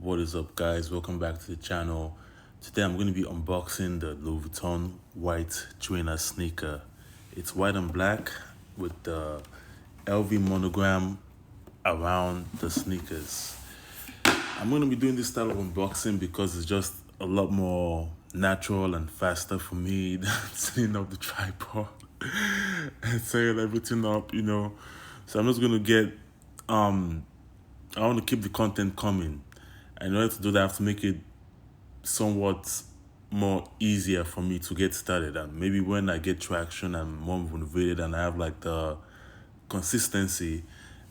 What is up, guys? Welcome back to the channel. Today I'm going to be unboxing the Louis Vuitton White trainer sneaker. It's white and black with the LV monogram around the sneakers. I'm going to be doing this style of unboxing because it's just a lot more natural and faster for me than setting up the tripod and setting everything up. So I'm just going to get I want to keep the content coming. And in order to do that, I have to make it somewhat more easier for me to get started. And maybe when I get traction and more motivated and I have like the consistency,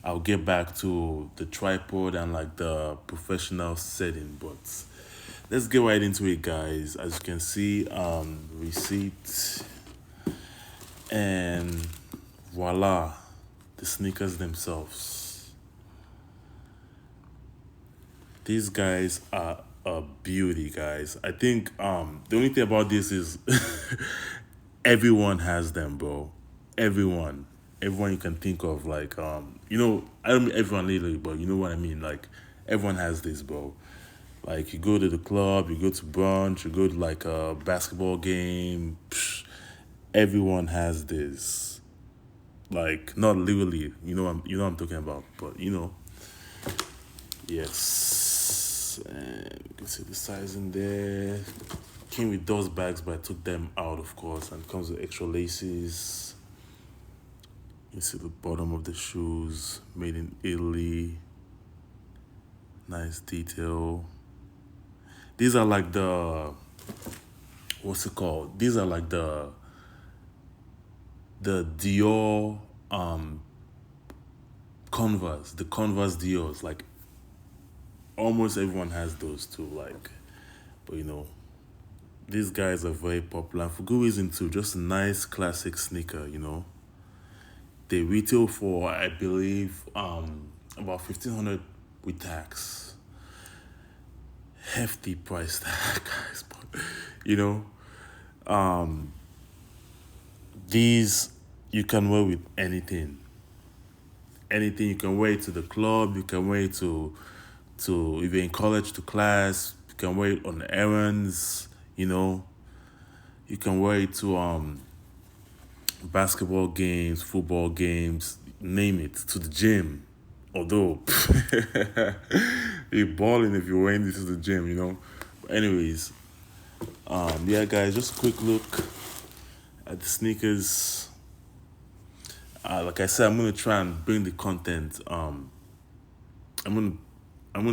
I'll get back to the tripod and like the professional setting. But let's get right into it, guys. As you can see, receipt, and voila, the sneakers themselves. These guys are a beauty, guys. I think the only thing about this is everyone has them, bro. Everyone you can think of. Like I don't mean everyone literally, but you know what I mean. Like everyone has this, bro. Like you go to the club, you go to brunch, you go to like a basketball game. Everyone has this. Like not literally, what I'm talking about, but yes, and you can see the size in there. Came with those bags, but I took them out, of course, and it comes with extra laces. You see the bottom of the shoes, made in Italy. Nice detail. These are like what's it called? These are like the Dior Converse, the Converse Dior's. Like almost everyone has those too, like, but these guys are very popular for good reason too. Just a nice classic sneaker. They retail for, I believe, about 1,500 with tax. Hefty price tag, guys. But these you can wear with anything. Anything. You can wear it to the club. You can wear it to if you're in college, to class. You can wear it on errands. You can wear it to basketball games, football games, name it, to the gym. Although you're balling if you're wearing this to the gym. But anyways, yeah, guys, just a quick look at the sneakers. Like I said, I'm gonna try and bring the content. I'm gonna